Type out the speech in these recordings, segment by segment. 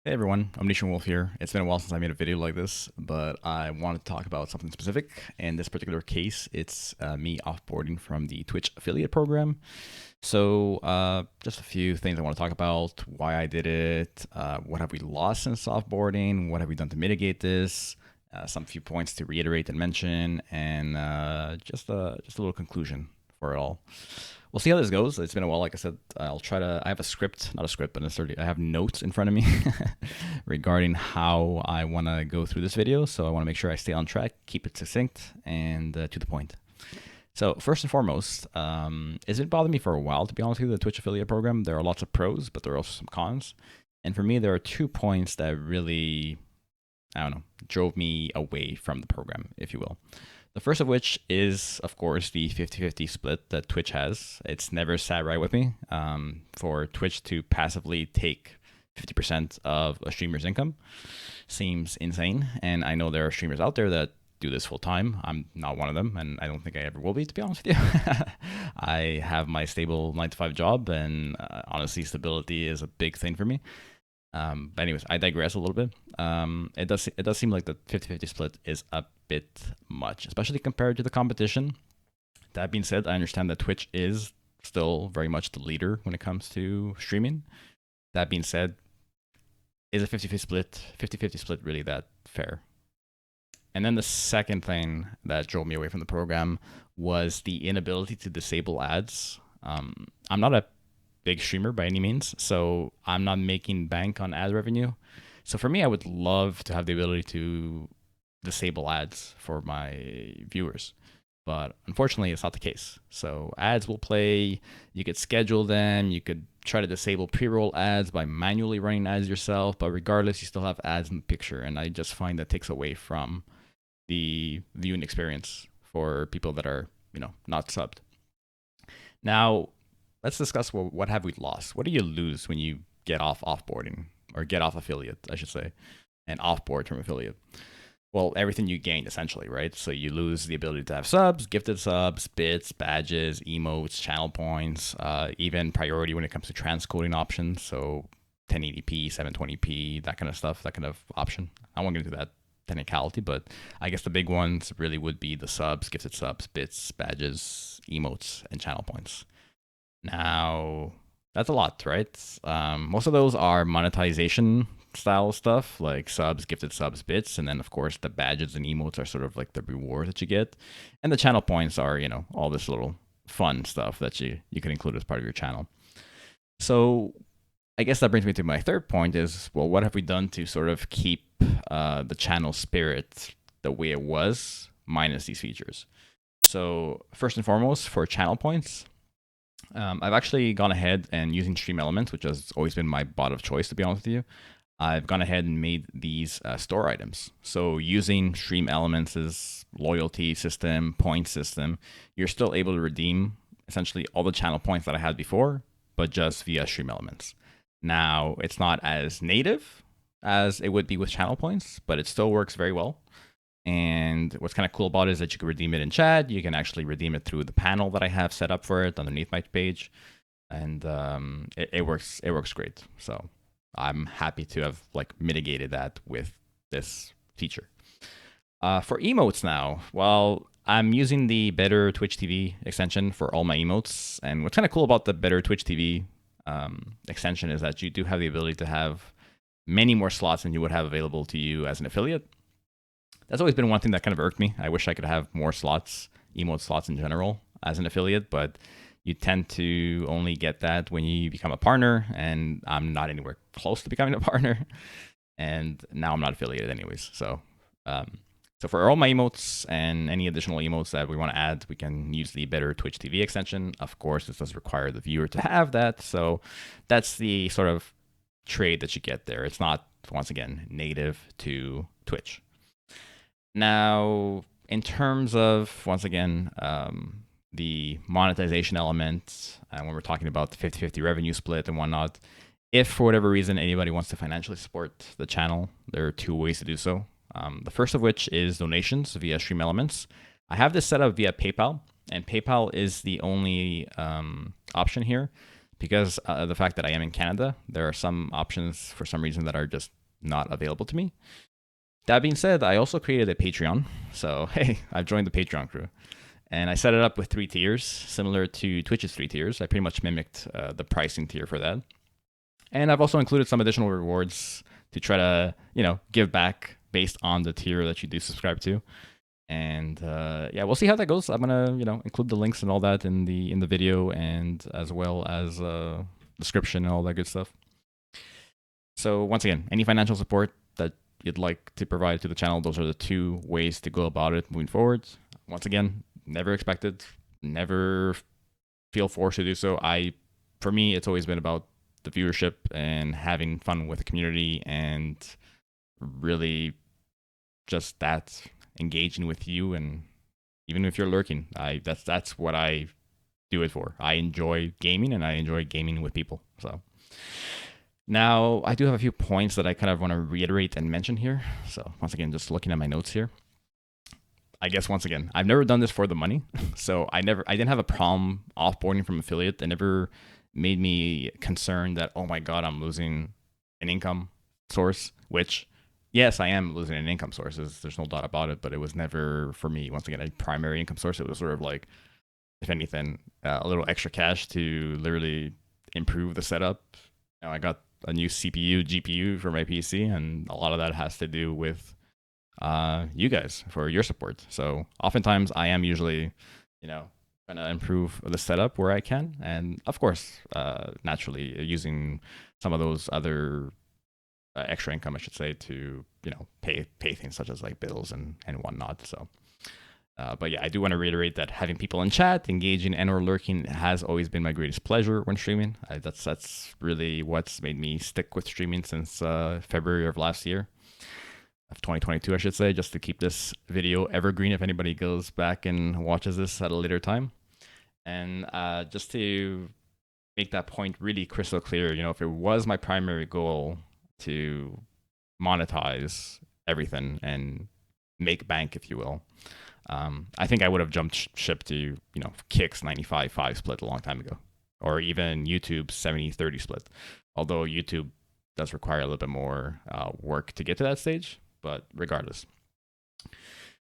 Hey everyone, OmnicientWolf here. It's been a while since I made a video like this, but I want to talk about something specific. In this particular case, it's me offboarding from the Twitch affiliate program. So just a few things I want to talk about, why I did it, what have we lost since offboarding, what have we done to mitigate this, some few points to reiterate and mention, and just a little conclusion for it all. We'll see how this goes. It's been a while. Like I said, I'll try to. I have a script, not a script, but I have notes in front of me regarding how I want to go through this video. So I want to make sure I stay on track, keep it succinct, and to the point. So first and foremost, it's been bothering me for a while, to be honest with you, the Twitch affiliate program. There are lots of pros, but there are also some cons. And for me, there are 2 points that really, I don't know, drove me away from the program, if you will. The first of which is, of course, the 50-50 split that Twitch has. It's never sat right with me for Twitch to passively take 50% of a streamer's income. Seems insane. And I know there are streamers out there that do this full time. I'm not one of them, and I don't think I ever will be, to be honest with you. I have my stable 9-to-5 job, and honestly, stability is a big thing for me. But anyways, I digress a little bit. It does seem like the 50-50 split is a bit much, especially compared to the competition. That being said, I understand that Twitch is still very much the leader when it comes to streaming. That being said, is a 50-50 split really that fair? And then the second thing that drove me away from the program was the inability to disable ads. I'm not a big streamer by any means, so I'm not making bank on ad revenue. So for me, I would love to have the ability to disable ads for my viewers, but unfortunately it's not the case. So ads will play, you could schedule them, you could try to disable pre-roll ads by manually running ads yourself, but regardless, you still have ads in the picture, and I just find that takes away from the viewing experience for people that are, not subbed. Now, let's discuss what have we lost. What do you lose when you get off offboarding, or get off affiliate, I should say, and offboard from affiliate? Well, everything you gained essentially, right? So you lose the ability to have subs, gifted subs, bits, badges, emotes, channel points, even priority when it comes to transcoding options. So 1080p, 720p, that kind of stuff, that kind of option. I won't get into that technicality, but I guess the big ones really would be the subs, gifted subs, bits, badges, emotes, and channel points. Now, that's a lot, right? Most of those are monetization style stuff, like subs, gifted subs, bits, and then of course the badges and emotes are sort of like the rewards that you get, and the channel points are, all this little fun stuff that you can include as part of your channel. So I guess that brings me to my third point is, well, what have we done to sort of keep the channel spirit the way it was minus these features? So first and foremost, for channel points, I've actually gone ahead and using Stream Elements, which has always been my bot of choice, to be honest with you. I've gone ahead and made these store items. So using Stream Elements' loyalty system, point system, you're still able to redeem essentially all the channel points that I had before, but just via Stream Elements. Now, it's not as native as it would be with channel points, but it still works very well. And what's kind of cool about it is that you can redeem it in chat. You can actually redeem it through the panel that I have set up for it underneath my page. And it works great. So I'm happy to have mitigated that with this feature. For emotes now, well, I'm using the Better Twitch TV extension for all my emotes. And what's kind of cool about the Better Twitch TV extension is that you do have the ability to have many more slots than you would have available to you as an affiliate. That's always been one thing that kind of irked me. I wish I could have more slots, emote slots in general, as an affiliate, but you tend to only get that when you become a partner, and I'm not anywhere close to becoming a partner, and now I'm not affiliated anyways. So for all my emotes and any additional emotes that we want to add, we can use the Better Twitch TV extension. Of course, this does require the viewer to have that, so that's the sort of trade that you get there. It's not, once again, native to Twitch. Now, in terms of, once again, the monetization element, when we're talking about the 50-50 revenue split and whatnot, if for whatever reason anybody wants to financially support the channel, there are 2 ways to do so. The first of which is donations via Stream Elements. I have this set up via PayPal, and PayPal is the only option here because of the fact that I am in Canada. There are some options for some reason that are just not available to me. That being said, I also created a Patreon. So, hey, I've joined the Patreon crew. And I set it up with 3 tiers, similar to Twitch's 3 tiers. I pretty much mimicked the pricing tier for that. And I've also included some additional rewards to try to, give back based on the tier that you do subscribe to. And yeah, we'll see how that goes. I'm gonna, include the links and all that in the video, and as well as description and all that good stuff. So once again, any financial support that you'd like to provide to the channel, those are the 2 ways to go about it moving forward. Once again, never expected, never feel forced to do so. For me, it's always been about the viewership and having fun with the community, and really just that engaging with you. And even if you're lurking, that's what I do it for. I enjoy gaming, and I enjoy gaming with people. So now I do have a few points that I kind of want to reiterate and mention here. So once again, just looking at my notes here, I guess once again, I've never done this for the money. So I didn't have a problem offboarding from affiliate. It never made me concerned that, oh my God, I'm losing an income source, which yes, I am losing an income source. There's no doubt about it, but it was never for me, once again, a primary income source. It was sort of like, if anything, a little extra cash to literally improve the setup. I got a new CPU, GPU for my PC, and a lot of that has to do with you guys for your support. So oftentimes I am usually, trying to improve the setup where I can, and of course, naturally using some of those other extra income, I should say, to pay things such as like bills and whatnot. So, but yeah, I do want to reiterate that having people in chat, engaging and/or lurking has always been my greatest pleasure when streaming. That's really what's made me stick with streaming since February of last year. Of 2022, I should say, just to keep this video evergreen if anybody goes back and watches this at a later time. And just to make that point really crystal clear, if it was my primary goal to monetize everything and make bank, if you will, I think I would have jumped ship to, Kick's 95-5 split a long time ago, or even YouTube's 70-30 split. Although YouTube does require a little bit more work to get to that stage. But regardless.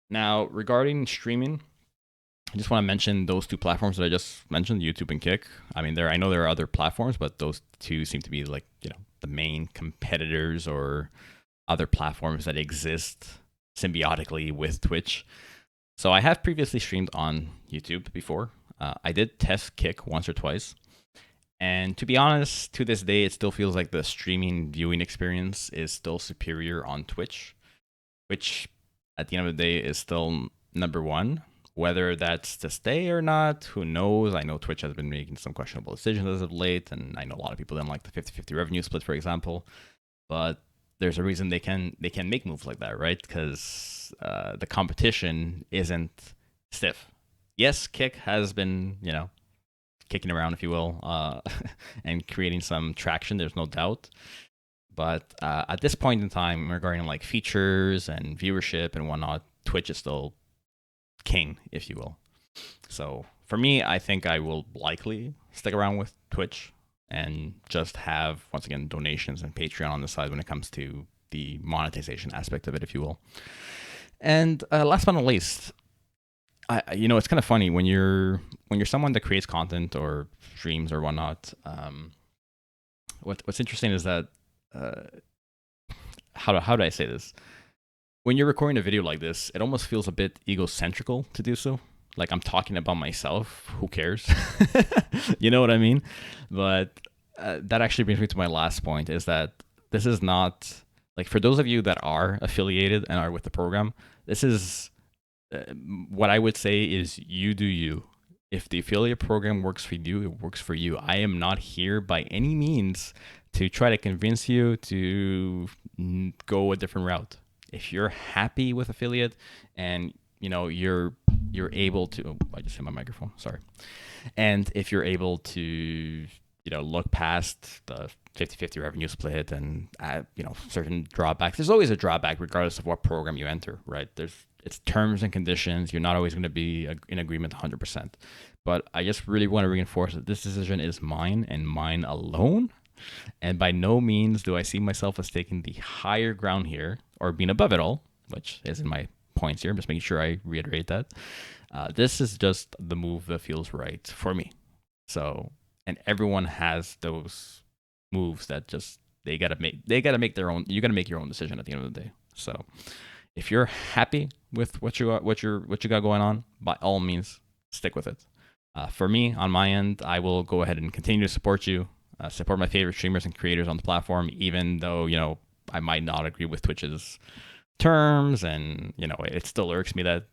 Now, regarding streaming, I just want to mention those 2 platforms that I just mentioned, YouTube and Kick. I mean, I know there are other platforms, but those 2 seem to be like, the main competitors or other platforms that exist symbiotically with Twitch. So I have previously streamed on YouTube before. I did test Kick once or twice. And to be honest, to this day, it still feels like the streaming viewing experience is still superior on Twitch, which at the end of the day is still number 1. Whether that's to stay or not, who knows? I know Twitch has been making some questionable decisions as of late, and I know a lot of people didn't like the 50-50 revenue split, for example. But there's a reason they can make moves like that, right? Because the competition isn't stiff. Yes, Kick has been, kicking around, if you will, and creating some traction. There's no doubt. But at this point in time, regarding like features and viewership and whatnot, Twitch is still king, if you will. So for me, I think I will likely stick around with Twitch and just have, once again, donations and Patreon on the side when it comes to the monetization aspect of it, if you will. And last but not least, it's kind of funny when you're someone that creates content or streams or whatnot. What's interesting is that how do I say this? When you're recording a video like this, it almost feels a bit egocentrical to do so. Like I'm talking about myself. Who cares? You know what I mean? But that actually brings me to my last point: is that this is not like, for those of you that are affiliated and are with the program, this is what I would say is you do you. If the affiliate program works for you, it works for you. I am not here by any means to try to convince you to go a different route. If you're happy with affiliate and you're able to, oh, I just hit my microphone, sorry. And if you're able to look past the 50-50 revenue split and certain drawbacks, there's always a drawback regardless of what program you enter, right? It's terms and conditions. You're not always going to be in agreement 100%. But I just really want to reinforce that this decision is mine and mine alone. And by no means do I see myself as taking the higher ground here or being above it all, which is in my points here. I'm just making sure I reiterate that. This is just the move that feels right for me. So, and everyone has those moves that just they gotta make their own. You gotta make your own decision at the end of the day. So, if you're happy with what you got going on, by all means, stick with it. For me, on my end, I will go ahead and continue to support you, support my favorite streamers and creators on the platform, even though I might not agree with Twitch's terms, and it still irks me that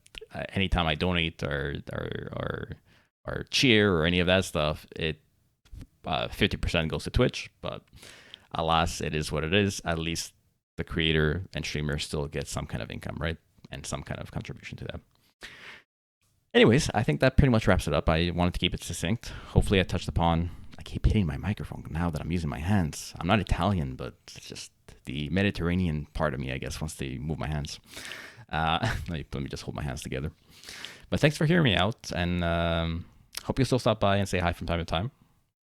anytime I donate or cheer or any of that stuff, it 50% goes to Twitch. But alas, it is what it is. At least the creator and streamer still get some kind of income, right? And some kind of contribution to that. Anyways, I think that pretty much wraps it up. I wanted to keep it succinct. Hopefully I touched upon, I keep hitting my microphone now that I'm using my hands. I'm not Italian, but it's just the Mediterranean part of me, I guess, wants to move my hands. Let me just hold my hands together. But thanks for hearing me out, and hope you still stop by and say hi from time to time.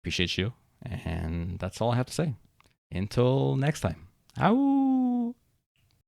Appreciate you, and that's all I have to say. Until next time. Ow!